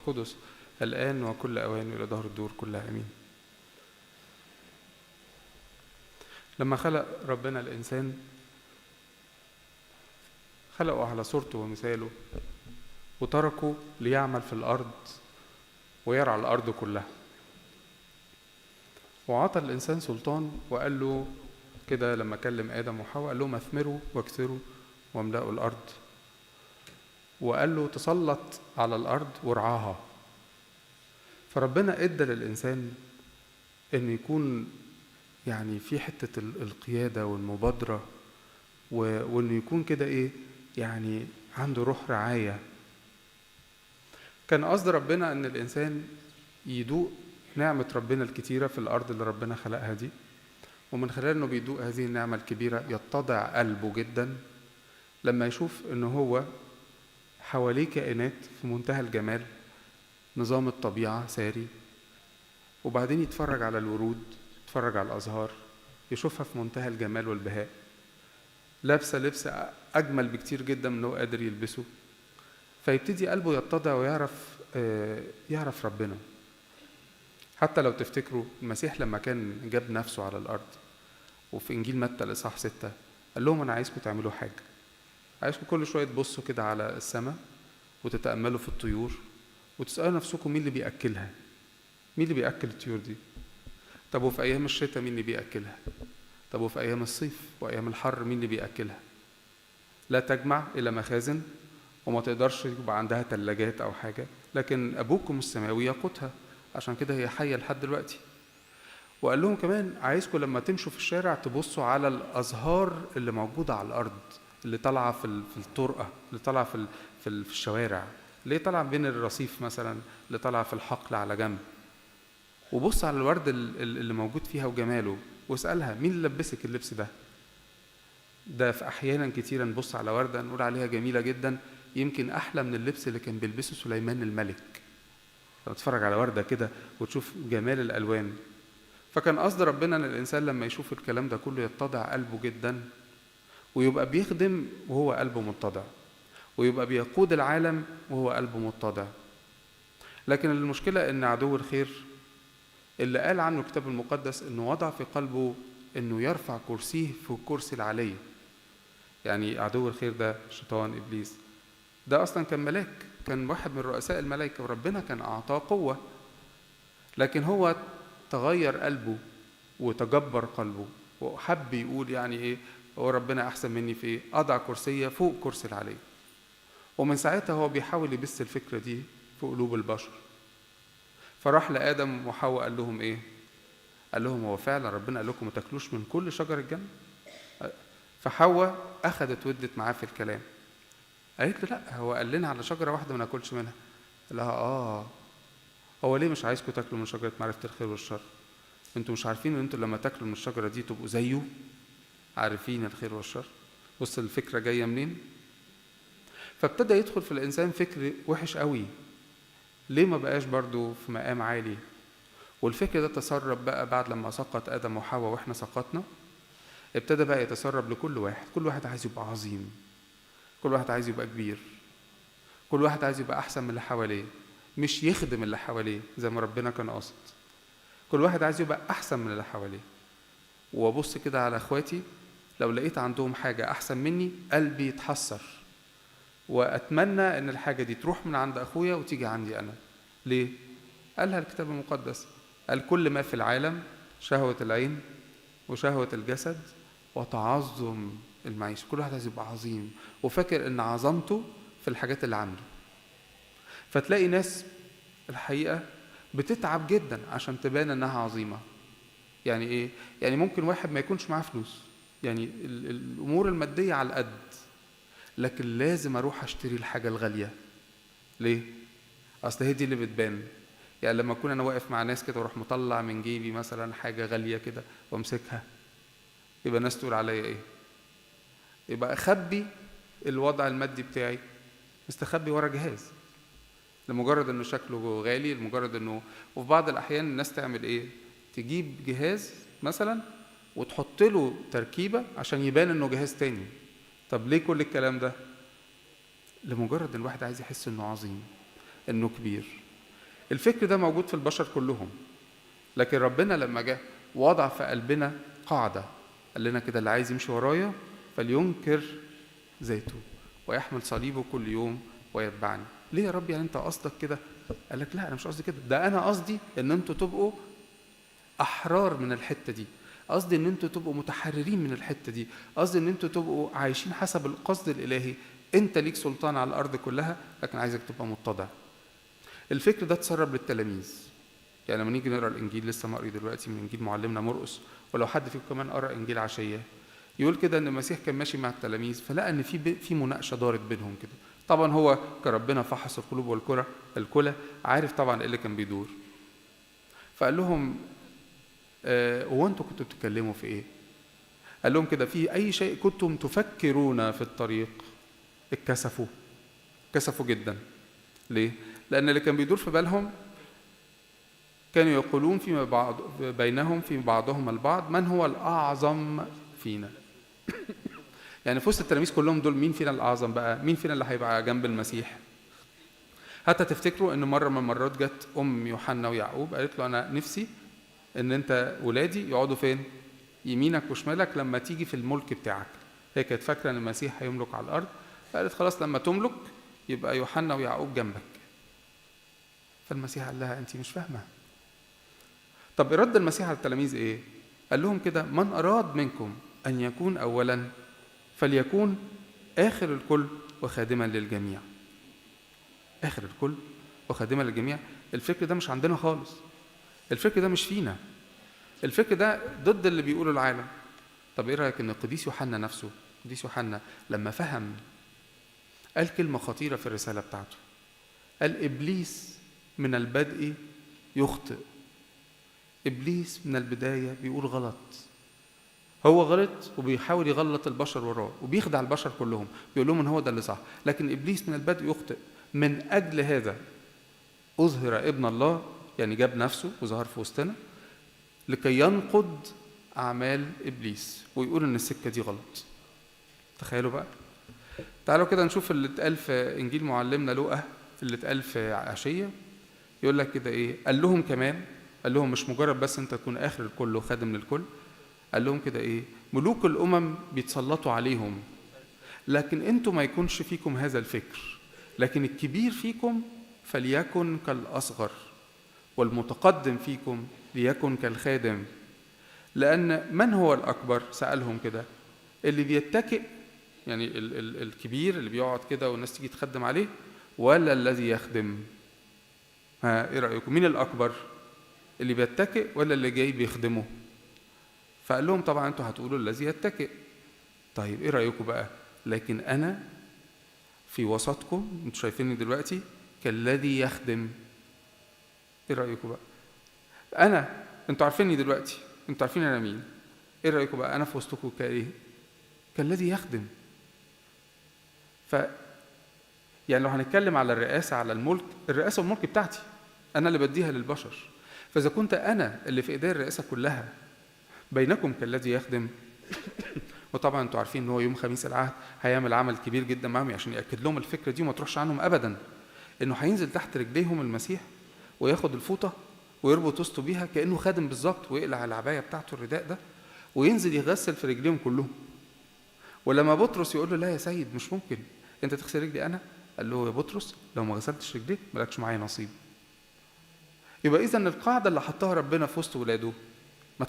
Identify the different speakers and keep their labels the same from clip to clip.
Speaker 1: القدس الآن وكل أوان إلى دهر الدور كلها آمين. لما خلق ربنا الإنسان خلقه على صورته ومثاله وتركه ليعمل في الأرض ويرعى الأرض كلها، وعطى الإنسان سلطان وقال له كده لما كلم آدم وحواء قال لهم اثمروا واكثروا واملأوا الأرض، وقال له تسلط على الأرض وارعاها. فربنا ادى للإنسان إنه يكون يعني في حتة القيادة والمبادرة، وإنه يكون كده يعني عنده روح رعاية. كان قصد ربنا إن الإنسان يدوق نعمة ربنا الكتيرة في الأرض اللي ربنا خلقها دي، ومن خلال إنه بيدوق هذه النعمة الكبيرة يتضع قلبه جدا لما يشوف إنه هو حواليه كائنات في منتهى الجمال، نظام الطبيعة ساري، وبعدين يتفرج على الورود، يتفرج على الأزهار، يشوفها في منتهى الجمال والبهاء، لابسة لبس أجمل بكتير جدا من هو قادر يلبسه، فيبتدي قلبه يتضع ويعرف ربنا. حتى لو تفتكروا المسيح لما كان جاب نفسه على الأرض وفي إنجيل متى الإصحاح 6 قال لهم أنا عايزكم تعملوا حاجة، عايزكم كل شوية تبصوا كده على السماء وتتأملوا في الطيور وتسألوا نفسكم مين اللي بيأكلها، مين اللي بيأكل الطيور دي؟ طب وفي أيام الشتاء مين اللي بيأكلها؟ طب وفي أيام الصيف وأيام الحر مين اللي بيأكلها؟ لا تجمع إلى مخازن وما تقدرش يبقى عندها تلاجات أو حاجة، لكن أبوكم السماوي يقوتها، عشان كده هي حية لحد دلوقتي. وقال لهم كمان عايزكم لما تمشوا في الشارع تبصوا على الأزهار اللي موجودة على الأرض، اللي طالعة في الطرقة، اللي طالعة في الشوارع، اللي طالعة بين الرصيف مثلا، اللي طالعة في الحقل على جنب، وبص على الورد اللي موجود فيها وجماله، واسألها مين اللي لبسك اللبس ده في أحيانا كتيرا نبص على وردة نقول عليها جميلة جدا، يمكن أحلى من اللبس اللي كان بيلبسه سليمان الملك. لما تتفرج على وردة كده وتشوف جمال الألوان. فكان قصد ربنا أن الإنسان لما يشوف الكلام ده كله يتضع قلبه جدا، ويبقى بيخدم وهو قلبه متضع، ويبقى بيقود العالم وهو قلبه متضع. لكن المشكلة أن عدو الخير اللي قال عنه الكتاب المقدس أنه وضع في قلبه أنه يرفع كرسيه في الكرسي العلي. يعني عدو الخير ده شيطان إبليس ده أصلا كان ملاك، كان واحد من رؤساء الملائكة، وربنا كان أعطاه قوة، لكن هو تغير قلبه وتجبر قلبه وحب يقول يعني هو ربنا أحسن مني في أضع كرسية فوق كرسي العلي. ومن ساعتها هو بيحاول يبث الفكرة دي في قلوب البشر. فراح لآدم وحواء قال لهم قال لهم هو فعلا ربنا قال لكم ما تاكلوش من كل شجر الجنة؟ فحواء أخذت ودت معاه في الكلام، قالت له لا، هو قال لنا على شجرة واحدة ما ناكلش منها. قال لها هو ليه مش عايزكم تاكلوا من شجرة معرفة الخير والشر؟ انتوا مش عارفين ان انتوا لما تاكلوا من الشجرة دي تبقوا زيه عارفين الخير والشر؟ بص الفكرة جاية منين. فابتدى يدخل في الإنسان فكر وحش قوي، ليه ما بقاش برضو في مقام عالي؟ والفكر ده تسرب بقى بعد لما سقط آدم وحواء وإحنا سقطنا، ابتدى بقى يتسرب لكل واحد. كل واحد عايز يبقى عظيم، كل واحد عايز يبقى كبير، كل واحد عايز يبقى أحسن من اللي حواليه، مش يخدم اللي حواليه زي ما ربنا كان قاصد. كل واحد عايز يبقى أحسن من اللي حواليه. وابص كده على أخواتي لو لقيت عندهم حاجة أحسن مني قلبي يتحسر، وأتمنى أن الحاجة دي تروح من عند أخويا وتيجي عندي أنا. ليه؟ قالها الكتاب المقدس، قال كل ما في العالم شهوة العين وشهوة الجسد وتعظم المعيشة. كل واحد عايز يبقى عظيم وفاكر أن عظمته في الحاجات اللي عنده. فتلاقي ناس الحقيقة بتتعب جدا عشان تبان أنها عظيمة. يعني يعني ممكن واحد ما يكونش معاه فلوس، يعني الأمور المادية على القد، لكن لازم أروح أشتري الحاجة الغالية. ليه؟ أصل هي دي اللي بتبان. يعني لما أكون أنا واقف مع ناس كده وأروح مطلع من جيبي مثلا حاجة غالية كده وأمسكها، يبقى الناس تقول عليا يبقى أخبي الوضع المادي بتاعي، مستخبي ورا جهاز لمجرد أنه شكله غالي، لمجرد أنه. وفي بعض الأحيان الناس تعمل تجيب جهاز مثلا وتحط له تركيبة عشان يبان أنه جهاز تاني. طب ليه كل الكلام ده؟ لمجرد أن الواحد عايز يحس أنه عظيم، أنه كبير، الفكر ده موجود في البشر كلهم، لكن ربنا لما جه وضع في قلبنا قاعدة، قال لنا كده اللي عايز يمشي ورايا فلينكر ذاته ويحمل صليبه كل يوم ويتبعني. ليه يا رب يعني انت قصدك كده؟ قال لك لا انا مش قصدي كده، ده انا قصدي ان انتوا تبقوا احرار من الحتة دي، قصدي ان انتوا تبقوا متحررين من الحتة دي، قصدي ان انتوا تبقوا عايشين حسب القصد الالهي. انت ليك سلطان على الارض كلها، لكن عايزك تبقى متضع. الفكر ده اتسرب للتلاميذ. يعني لما نيجي نقرا الانجيل، لسه مقري دلوقتي من انجيل معلمنا مرقس، ولو حد فيكم كمان قرا انجيل عشيه، يقول كده ان المسيح كان ماشي مع التلاميذ فلقى ان في مناقشه دارت بينهم كده. طبعا هو كربنا فحص القلوب والكلى، عارف طبعا ايه اللي كان بيدور. فقال لهم هو انتوا كنتوا بتتكلموا في ايه؟ قال لهم كده في اي شيء كنتم تفكرون في الطريق. كسفوا جدا. ليه؟ لان اللي كان بيدور في بالهم كانوا يقولون فيما بينهم في بعضهم البعض من هو الأعظم فينا. يعني في وسط التلاميذ كلهم دول مين فينا الأعظم بقى؟ مين فينا اللي هيبقى جنب المسيح؟ حتى تفتكروا إن مرة من المرات جت أم يوحنا ويعقوب قالت له أنا نفسي إن أنت ولادي يقعدوا فين؟ يمينك وشمالك لما تيجي في الملك بتاعك. هي كانت فاكرة إن المسيح هيملك على الأرض، فقالت خلاص لما تملك يبقى يوحنا ويعقوب جنبك. فالمسيح قال لها أنت مش فاهمة. طب رد المسيح على التلاميذ ايه؟ قال لهم كده من أراد منكم أن يكون أولا فليكون آخر الكل وخادما للجميع. آخر الكل وخادما للجميع. الفكر ده مش عندنا خالص، الفكر ده مش فينا، الفكر ده ضد اللي بيقوله العالم. طب ايه رأيك ان القديس يوحنا نفسه، القديس يوحنا لما فهم قال كلمة خطيرة في الرسالة بتاعته، قال إبليس من البدء يخطئ. إبليس من البداية بيقول غلط، هو غلط وبيحاول يغلط البشر وراه وبيخدع البشر كلهم، بيقول لهم ان هو ده اللي صح، لكن إبليس من البدء يخطئ. من أجل هذا أظهر ابن الله، يعني جاب نفسه وظهر في وسطنا لكي ينقض أعمال إبليس ويقول ان السكة دي غلط. تخيلوا بقى. تعالوا كده نشوف اللي اتقال في إنجيل معلمنا لوقا، اللي اتقال في عشية. يقول لك كده ايه؟ قال لهم كمان، قال لهم مش مجرد بس انت تكون آخر الكل وخادم للكل، قال لهم كده ايه؟ ملوك الأمم بيتسلطوا عليهم، لكن انتم ما يكونش فيكم هذا الفكر، لكن الكبير فيكم فليكن كالأصغر والمتقدم فيكم ليكن كالخادم. لأن من هو الأكبر؟ سألهم كده. اللي بيتكئ، يعني الكبير اللي بيقعد كده والناس تيجي تخدم عليه، ولا الذي يخدم؟ ها ايه رأيكم؟ مين الأكبر؟ اللي بيتكئ ولا اللي جاي بيخدمه؟ فقال لهم طبعا انتوا هتقولوا الذي يتكئ. طيب ايه رأيكم بقى؟ لكن انا في وسطكم، انتوا شايفيني دلوقتي كالذي يخدم. ايه رأيكم بقى؟ انا، انتوا عارفيني دلوقتي، انتوا عارفين انا مين. ايه رأيكم بقى؟ انا في وسطكم كايه؟ كالذي يخدم. يعني لو هنتكلم على الرئاسة، على الملك، الرئاسة والملك بتاعتي انا اللي بديها للبشر. فإذا كنت أنا اللي في إيدي الرئاسة كلها، بينكم كالذي يخدم. وطبعا أنتوا عارفين إن هو يوم خميس العهد هيعمل عمل كبير جدا معهم عشان يأكد لهم الفكرة دي وما تروحش عنهم أبدا، إنه هينزل تحت رجليهم المسيح وياخد الفوطة ويربط وسطه بيها كأنه خادم بالظبط، ويقلع العباية بتاعته الرداء ده وينزل يغسل في رجليهم كلهم. ولما بطرس يقول له لا يا سيد مش ممكن أنت تغسل رجلي أنا، قال له يا بطرس لو ما غسلتش رجليك مالكش معايا نصيب. يبقى إذن القاعدة اللي حطها ربنا في وسط ولاده، ما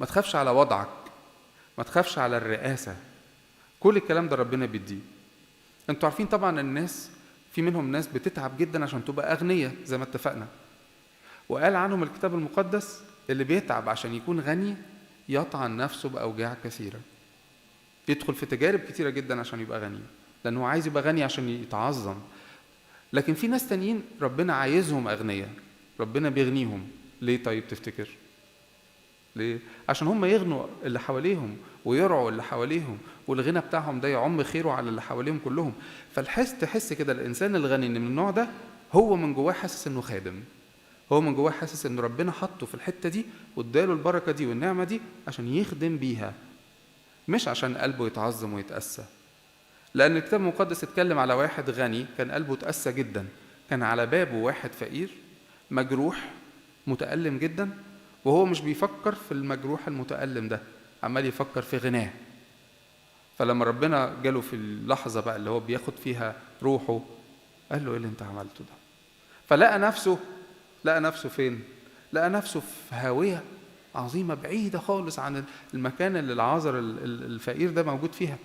Speaker 1: تخافش على وضعك، ما تخافش على الرئاسة، كل الكلام ده ربنا بيديه. انتوا عارفين طبعا الناس في منهم ناس بتتعب جدا عشان تبقى أغنية زي ما اتفقنا، وقال عنهم الكتاب المقدس اللي بيتعب عشان يكون غني يطعن نفسه بأوجاع كثيرة، يدخل في تجارب كثيرة جدا عشان يبقى غني، لأنه عايز يبقى غني عشان يتعظم. لكن في ناس تانيين ربنا عايزهم أغنياء، ربنا بيغنيهم. ليه طيب تفتكر؟ ليه؟ عشان هم يغنوا اللي حواليهم ويرعوا اللي حواليهم، والغنى بتاعهم ده يعم خيره على اللي حواليهم كلهم. تحس كده الإنسان الغني من النوع ده هو من جواه حاسس إنه خادم، هو من جواه حاسس إن ربنا حطه في الحتة دي واداله البركة دي والنعمة دي عشان يخدم بيها، مش عشان قلبه يتعظم ويتأسى. لأن الكتاب المقدس اتكلم على واحد غني كان قلبه تأسى جدا، كان على بابه واحد فقير مجروح متألم جدا، وهو مش بيفكر في المجروح المتألم ده، عمال يفكر في غناه. فلما ربنا جاله في اللحظة بقى اللي هو بياخد فيها روحه، قال له ايه اللي انت عملته ده؟ فلقى نفسه فين؟ لقى نفسه في هاوية عظيمة بعيدة خالص عن المكان اللي العازر الفقير ده موجود فيها.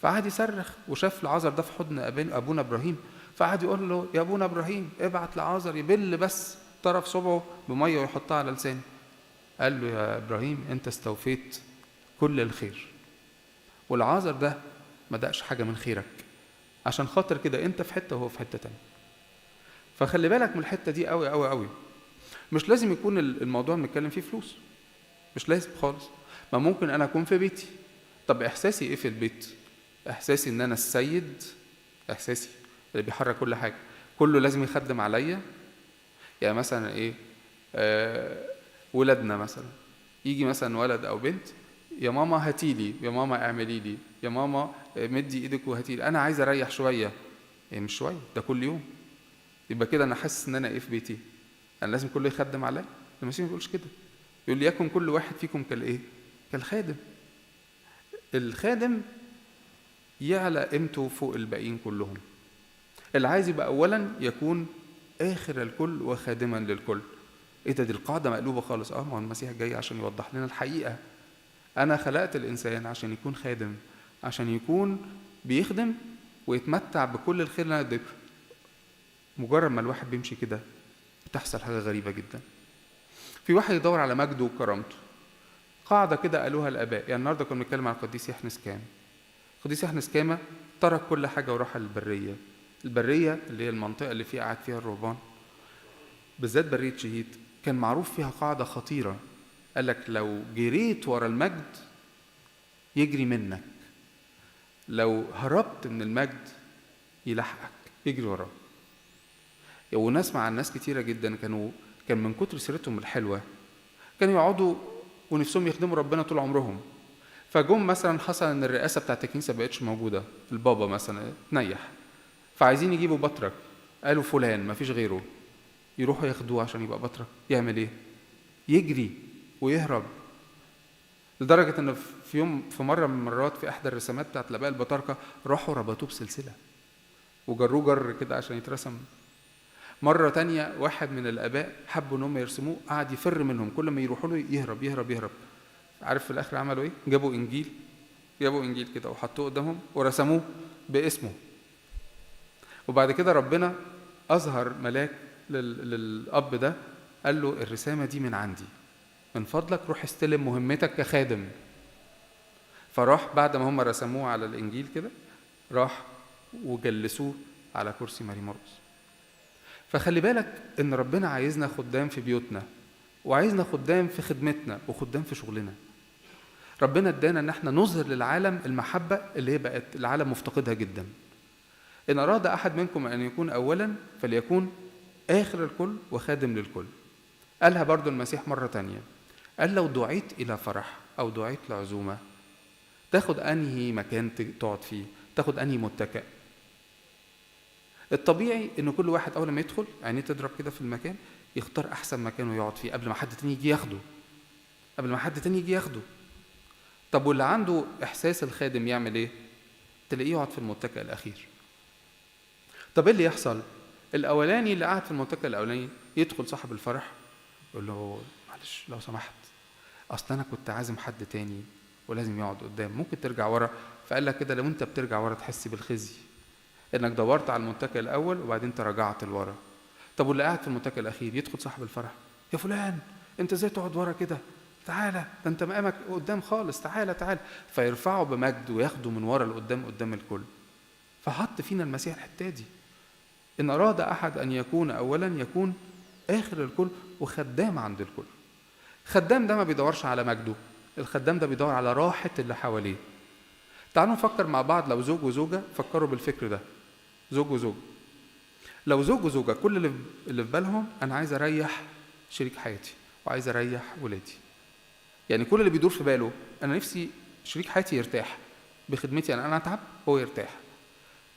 Speaker 1: فقعد يصرخ، وشاف العازر ده في حضن أبونا إبراهيم، فقعد يقول له يا أبونا إبراهيم ابعت لعازر يبل بس طرف صبعه بمية ويحطها على لسانه. قال له يا إبراهيم أنت استوفيت كل الخير، والعازر ده ما دقش حاجة من خيرك، عشان خاطر كده أنت في حتة وهو في حتة تانية. فخلي بالك من الحتة دي قوي قوي قوي. مش لازم يكون الموضوع بنتكلم فيه فلوس، مش لازم خالص. ما ممكن أنا أكون في بيتي، طب إحساسي إيه في البيت؟ إحساسي إن أنا السيد، إحساسي اللي بيحرك كل حاجة، كله لازم يخدم عليا. يعني مثلا إيه، ولادنا مثلا، يجي مثلا ولد أو بنت، يا ماما هاتيلي، يا ماما اعملي لي، يا ماما مدي ايدك وهاتيلي، انا عايز اريح شويه. يعني مش شويه، ده كل يوم. يبقى كده انا حاسس ان انا ايه في بيتي؟ انا لازم كله يخدم عليا؟ المسيح ما بيقولش كده، يقول ليكن كل واحد فيكم كالايه؟ كالخادم. الخادم يعلى قيمته فوق الباقيين كلهم. اللي عايز يبقى اولا يكون اخر الكل وخادما للكل. ايه ده؟ دي القاعده مقلوبه خالص. ما هو المسيح جاي عشان يوضح لنا الحقيقه. أنا خلقت الإنسان عشان يكون خادم، عشان يكون بيخدم ويتمتع بكل الخير اللي أنا اديته. مجرد ما الواحد بيمشي كده بتحصل حاجة غريبة جدا. في واحد يدور على مجده وكرامته. قاعدة كده قالوها الآباء. يعني النهارده كنا بنتكلم عن القديس يحنس كامة. القديس يحنس كامة ترك كل حاجة وراح البرية. البرية اللي هي المنطقة اللي فيها قاعد فيها الرهبان، بالذات برية شهيد، كان معروف فيها قاعدة خطيرة. قال لك لو جريت ورا المجد يجري منك، لو هربت من المجد يلحقك يجري وراه. ونسمع عن ناس كتيرة جدا كان من كتر سيرتهم الحلوة كانوا يقعدوا ونفسهم يخدموا ربنا طول عمرهم. فجم مثلا حصل ان الرئاسة بتاعت الكنيسة بقتش موجودة، البابا مثلا تنيح، فعايزين يجيبوا بطرك، قالوا فلان ما فيش غيره، يروحوا ياخدوه عشان يبقى بطرك. يعمل ايه؟ يجري ويهرب. لدرجة ان في مرة من المرات في احدى الرسامات بتاعت الاباء البطاركة راحوا ربطوه بسلسلة وجروه جر كده عشان يترسم. مرة تانية واحد من الاباء حبوا ان هم يرسموه، قعد يفر منهم، كل ما يروحوا له يهرب يهرب يهرب. عارف في الاخر عملوا ايه؟ جابوا انجيل كده وحطوه قدامهم ورسموه باسمه. وبعد كده ربنا اظهر ملاك للاب ده، قال له الرسامة دي من عندي، من فضلك روح استلم مهمتك كخادم. فراح بعد ما هم رسموه على الإنجيل كده، راح وجلسوه على كرسي ماري مرقس. فخلي بالك إن ربنا عايزنا خدام في بيوتنا، وعايزنا خدام في خدمتنا، وخدام في شغلنا. ربنا ادانا إن احنا نظهر للعالم المحبة اللي هي بقت العالم مفتقدها جدا. إن أراد أحد منكم أن يكون أولا فليكون آخر الكل وخادم للكل. قالها برضو المسيح مرة تانية، قال لو دعيت إلى فرح أو دعيت لعزومة، تاخد أنهي مكان تقعد فيه؟ تاخد أنهي متكئ؟ الطبيعي إن كل واحد أول ما يدخل عينيه تضرب كده في المكان، يختار أحسن مكان ويقعد فيه قبل ما حد تاني يجي ياخده. طب واللي عنده إحساس الخادم يعمل إيه؟ تلاقيه يقعد في المتكئ الأخير. طب إيه اللي يحصل؟ الأولاني اللي قاعد في المتكئ الأولاني يدخل صاحب الفرح يقول له معلش لو سمحت، أصلا أنا كنت عازم حد تاني ولازم يقعد قدام، ممكن ترجع ورا. فقال لك كده لو أنت بترجع ورا تحس بالخزي، إنك دورت على المتكئ الأول وبعدين تراجعت لورا. طب واللي قاعد في المتكئ الأخير يدخل صاحب الفرح، يا فلان أنت إزاي تقعد ورا كده؟ تعالى، ده أنت مقامك قدام خالص، تعالى. فيرفعوا بمجد وياخدوا من ورا لقدام قدام الكل. فحط فينا المسيح الحتة دي، إن أراد أحد أن يكون أولا يكون آخر الكل وخدام عند الكل. خدام ده ما بيدورش على مجده، الخدام ده بيدور على راحة اللي حواليه. تعالوا نفكر مع بعض، لو زوج وزوجة، فكروا بالفكر ده، زوج وزوجة. لو زوج وزوجة كل اللي في بالهم أنا عايز أريح شريك حياتي وعايز أريح ولادي، يعني كل اللي بيدور في باله أنا نفسي شريك حياتي يرتاح بخدمتي، أنا أتعب هو يرتاح.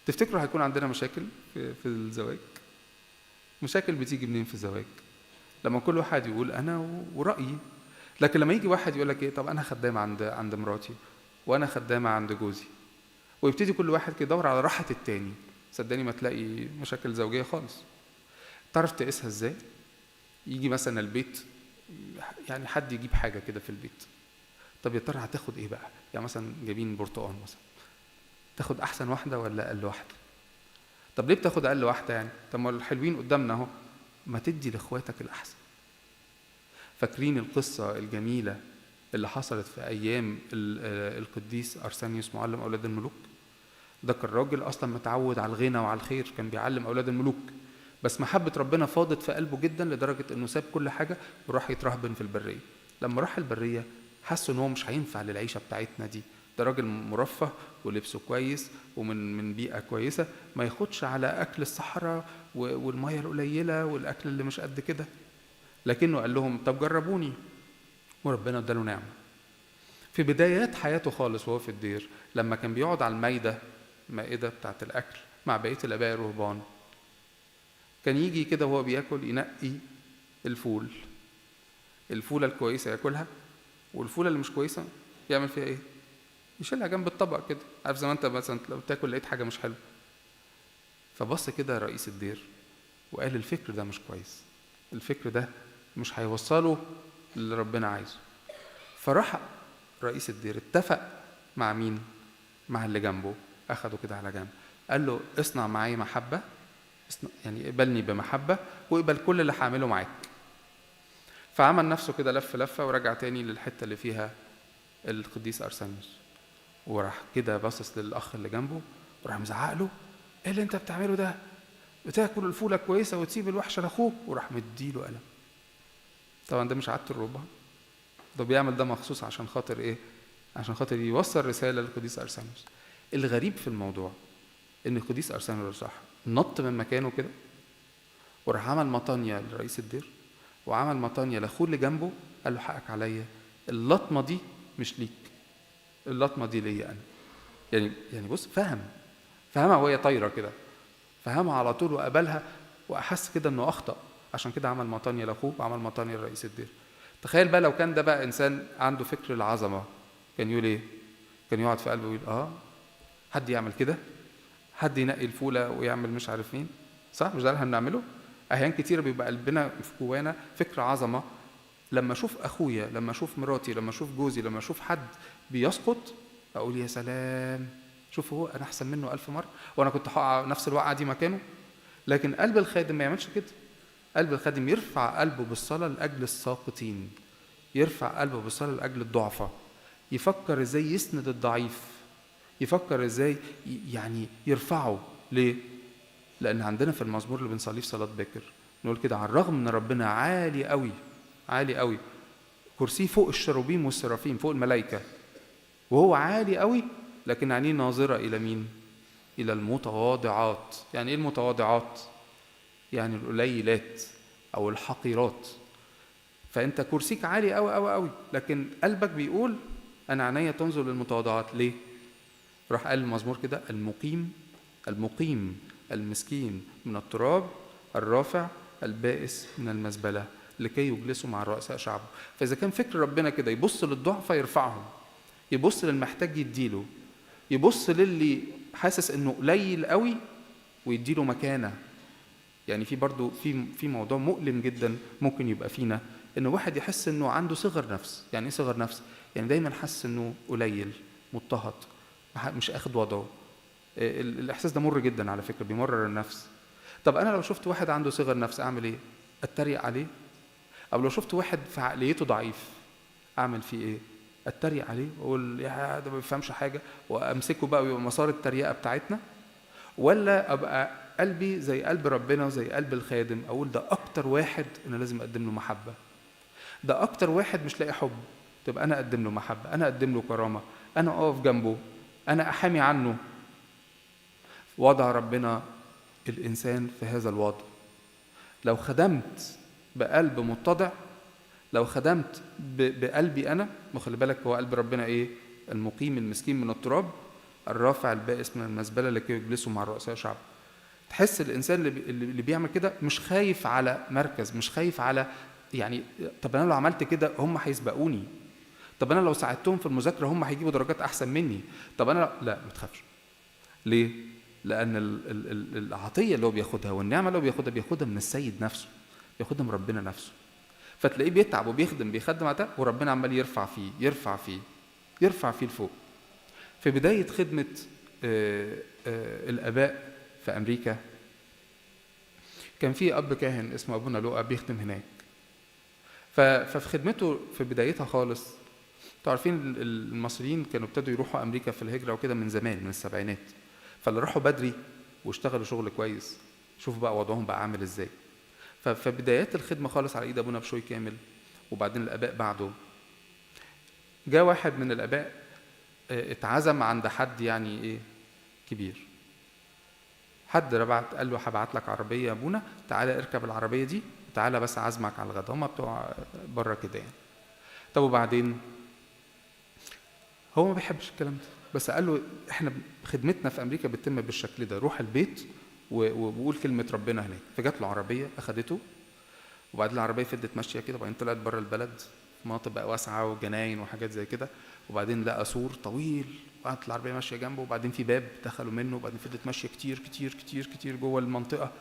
Speaker 1: تفتكروا هيكون عندنا مشاكل في الزواج؟ مشاكل بتيجي منين في الزواج؟ لما كل واحد يقول انا ورأيي. لكن لما يجي واحد يقول لك ايه، طب انا خدامة عند مراتي، وانا خدامة عند جوزي، ويبتدي كل واحد كده يدور على راحة التاني، صدقني ما تلاقي مشاكل زوجية خالص. تعرف تقيسها ازاي؟ يجي مثلا البيت، يعني حد يجيب حاجة كده في البيت، طب يا ترى هتاخد ايه بقى؟ يعني مثلا جايبين برتقال مثلا، تاخد احسن واحدة ولا اقل واحدة؟ طب ليه بتاخد اقل واحدة يعني؟ طب ما الحلوين قدامنا اهو، ما تدي لاخواتك الاحسن. فاكرين القصة الجميلة اللي حصلت في ايام القديس ارسانيوس معلم اولاد الملوك؟ ده كان راجل اصلا متعود على الغنى وعلى الخير، كان بيعلم اولاد الملوك، بس محبة ربنا فاضت في قلبه جدا لدرجة انه ساب كل حاجة وراح يترهبن في البرية. لما راح البرية حس ان هو مش هينفع للعيشة بتاعتنا دي، ده راجل مرفه ولبسه كويس ومن بيئة كويسة، ما ياخدش على اكل الصحراء والمية القليلة والاكل اللي مش قد كده. لكنه قال لهم طب جربوني، وربنا اداله نعمة. في بدايات حياته خالص وهو في الدير، لما كان بيقعد على المائدة بتاعت الأكل مع بقية الآباء الرهبان، كان يجي كده وهو بياكل ينقي الفولة الكويسة ياكلها، والفولة اللي مش كويسة يعمل فيها ايه؟ يشيلها جنب الطبق كده. عارف زي ما انت مثلا لو تاكل لقيت حاجة مش حلوة، فبص كده رئيس الدير وقال الفكر ده مش كويس، الفكر ده مش هيوصله اللي ربنا عايزه. فراح رئيس الدير اتفق مع مين؟ مع اللي جنبه، أخده كده على جنب، قال له اصنع معي محبة، يعني اقبلني بمحبة واقبل كل اللي هعمله معاك. فعمل نفسه كده لفة ورجع تاني للحتة اللي فيها القديس أرسانيوس، وراح كده باصص للأخ اللي جنبه وراح مزعق له ايه اللي انت بتعمله ده؟ بتاكل الفولة كويسة وتسيب الوحشة لأخوك، وراح مديله قلم. طبعا ده مش عادة الربع، ده بيعمل ده مخصوص عشان خاطر ايه؟ عشان خاطر يوصل رسالة للقديس أرسانيوس. الغريب في الموضوع ان القديس أرسانيوس صح نط من مكانه كده وراح عمل مطانية لرئيس الدير وعمل مطانية لأخوه اللي جنبه، قال له حقك عليا، اللطمة دي مش ليك، اللطمة دي ليا أنا. يعني بص، فهمها وهي طايرة كده، فهمها على طول وقبلها، وأحس كده إنه أخطأ، عشان كده عمل مطانية لأخوه وعمل مطانية لرئيس الدير. تخيل بقى لو كان ده بقى إنسان عنده فكر العظمة، كان يقول إيه؟ كان يقعد في قلبه ويقول حد يعمل كده؟ حد ينقي الفولة ويعمل مش عارف مين؟ صح؟ مش ده اللي هنعمله؟ أحيان كتير بيبقى قلبنا في جوانا فكر عظمة، لما أشوف أخويا، لما أشوف مراتي، لما أشوف جوزي، لما أشوف حد بيسقط، أقول يا سلام، شوف هو أنا أحسن منه 1000 مرة، وأنا كنت هقع نفس الوقعة دي مكانه. لكن قلب الخادم ما يعملش كده. قلب الخادم يرفع قلبه بالصلاة لأجل الساقطين، يرفع قلبه بالصلاة لأجل الضعفة، يفكر إزاي يسند الضعيف، يفكر إزاي يعني يرفعه. ليه؟ لأن عندنا في المزمور اللي بنصليه في صلاة باكر نقول كده: على الرغم من ربنا عالي قوي، عالي قوي، كرسيه فوق الشروبيم والسرافيم، فوق الملائكة، وهو عالي قوي، لكن عينيه ناظرة إلى مين؟ إلى المتواضعات. يعني إيه المتواضعات؟ يعني القليلات أو الحقيرات. فأنت كرسيك عالي قوي قوي قوي، لكن قلبك بيقول أنا عينيا تنظر للمتواضعات. ليه؟ راح قال المزمور كده: المقيم المسكين من التراب، الرافع البائس من المزبلة، لكي يجلسوا مع رؤساء شعبه. فإذا كان فكر ربنا كده، يبص للضعفة يرفعهم، يبص للمحتاج يديله، يبص للي حاسس انه قليل قوي ويديله مكانة. يعني في برضو في موضوع مؤلم جدا ممكن يبقى فينا، انه واحد يحس انه عنده صغر نفس. يعني ايه صغر نفس؟ يعني دايما حاسس انه قليل، مضطهد، مش اخد وضعه. الاحساس ده مر جدا على فكرة، بيمرر النفس. طب انا لو شفت واحد عنده صغر نفس اعمل ايه؟ اتريق عليه؟ او لو شفت واحد في عقليته ضعيف اعمل فيه ايه؟ اتريق عليه واقول يا ده ما بيفهمش حاجه وامسكه بقى ويبقى مسار التريقه بتاعتنا؟ ولا ابقى قلبي زي قلب ربنا وزي قلب الخادم، اقول ده اكتر واحد انا لازم اقدم له محبه، ده اكتر واحد مش لاقي حب، تبقى انا اقدم له محبه، انا اقدم له كرامه، انا اقف جنبه، انا احامي عنه. وضع ربنا الانسان في هذا الوضع. لو خدمت بقلب متضع، لو خدمت بقلبي أنا، ما خلي بالك هو قلب ربنا إيه؟ المقيم المسكين من التراب، الرافع البائس من المزبلة لكي يجلسوا مع رؤساء شعب. تحس الانسان اللي بيعمل كده مش خايف على مركز، مش خايف على يعني طب انا لو عملت كده هم هيسبقوني، طب انا لو ساعدتهم في المذاكره هم هيجيبوا درجات احسن مني، طب انا لا ما تخافش. ليه؟ لان العطيه اللي هو بياخدها والنعمه اللي هو بياخدها من السيد نفسه، بياخدها من ربنا نفسه. فتلاقيه بيتعب بيخدم على ده، وربنا عمال يرفع فيه لفوق. في بدايه خدمه الاباء في امريكا كان في اب كاهن اسمه ابونا لوقا بيخدم هناك. ففي خدمته في بدايتها خالص، انتوا عارفين المصريين كانوا ابتدوا يروحوا امريكا في الهجره وكده من زمان، من السبعينات. فاللي راحوا بدري واشتغلوا شغل كويس، شوفوا بقى وضعهم بقى عامل ازاي. فبدايات الخدمه خالص على ايد ابونا بشوي كامل، وبعدين الاباء بعده. جاء واحد من الاباء اتعزم عند حد يعني ايه كبير، حد قال له هبعت لك عربيه يا ابونا، تعالى اركب العربيه دي، تعالى بس عزمك على الغدا. هم بتوع بره كده يعني. طب وبعدين هو ما بيحبش الكلام ده، بس قال له احنا خدمتنا في امريكا بتتم بالشكل ده، روح البيت وقول كلمه ربنا هناك. فجات له عربيه اخدته، وبعدين العربيه فضلت ماشيه كده، وبعدين طلعت بره البلد في مناطق بقى واسعه وجناين وحاجات زي كده، وبعدين لقى سور طويل وقعدت العربيه ماشيه جنبه، وبعدين في باب دخلوا منه، وبعدين فضلت ماشيه كتير كتير كتير كتير جوه المنطقه،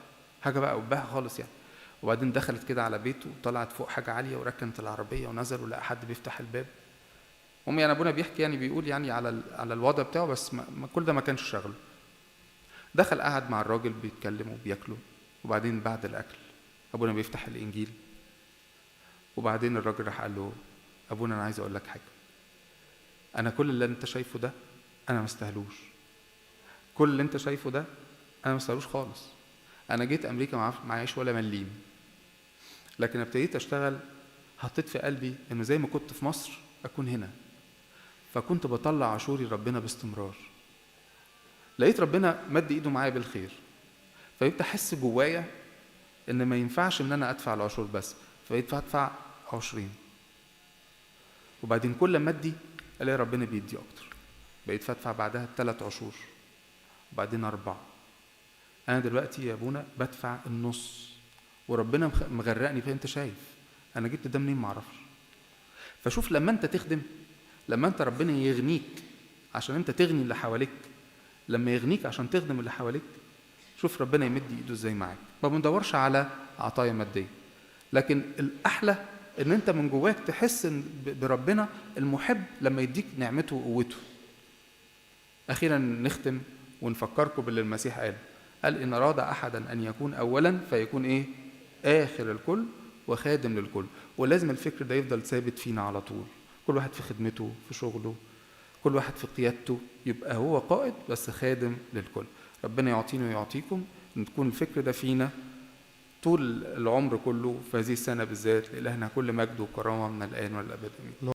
Speaker 1: حاجه بقى قبها خالص يعني. وبعدين دخلت كده على بيته وطلعت فوق حاجه عاليه وركنت العربيه ونزل، ولقى حد بيفتح الباب. يعني ابونا بيحكي يعني بيقول يعني على الوضع بتاعه، بس ما كل ده ما كانش شغله. دخل قعد مع الراجل بيتكلموا وبياكلوا، وبعدين بعد الاكل ابونا بيفتح الانجيل، وبعدين الراجل راح قال له ابونا انا عايز اقول لك حاجه، انا كل اللي انت شايفه ده انا ما استاهلوش، كل اللي انت شايفه ده انا ما استاهلوش خالص. انا جيت امريكا معيش ولا مليم، لكن ابتديت اشتغل، حطيت في قلبي انه زي ما كنت في مصر اكون هنا، فكنت بطلع عشوري ربنا باستمرار. لقيت ربنا مد ايده معايا بالخير، فبقيت احس جوايا ان ما ينفعش ان انا ادفع العشور بس، فبقيت ادفع 20. وبعدين كل ما ادي الاقي ربنا بيدي اكتر، بقيت ادفع بعدها 3 عشور، وبعدين 4. انا دلوقتي يا ابونا بدفع النص، وربنا مغرقني. فانت شايف انا جبت ده منين؟ معرفش. فشوف لما انت تخدم، لما انت ربنا يغنيك عشان انت تغني اللي حواليك، لما يغنيك عشان تخدم اللي حواليك، شوف ربنا يمد ايده ازاي معاك. ما بندورش على عطايا ماديه، لكن الاحلى ان انت من جواك تحس بربنا المحب لما يديك نعمته وقوته. اخيرا نختم ونفكركم باللي المسيح قال ان اراد احدا ان يكون اولا فيكون ايه؟ اخر الكل وخادم للكل. ولازم الفكر ده يفضل ثابت فينا على طول، كل واحد في خدمته في شغله، كل واحد في قيادته يبقى هو قائد بس خادم للكل. ربنا يعطينا ويعطيكم ان تكون الفكر ده فينا طول العمر كله، في هذه السنة بالذات. لإلهنا كل مجد وكرامة من الآن والأبد.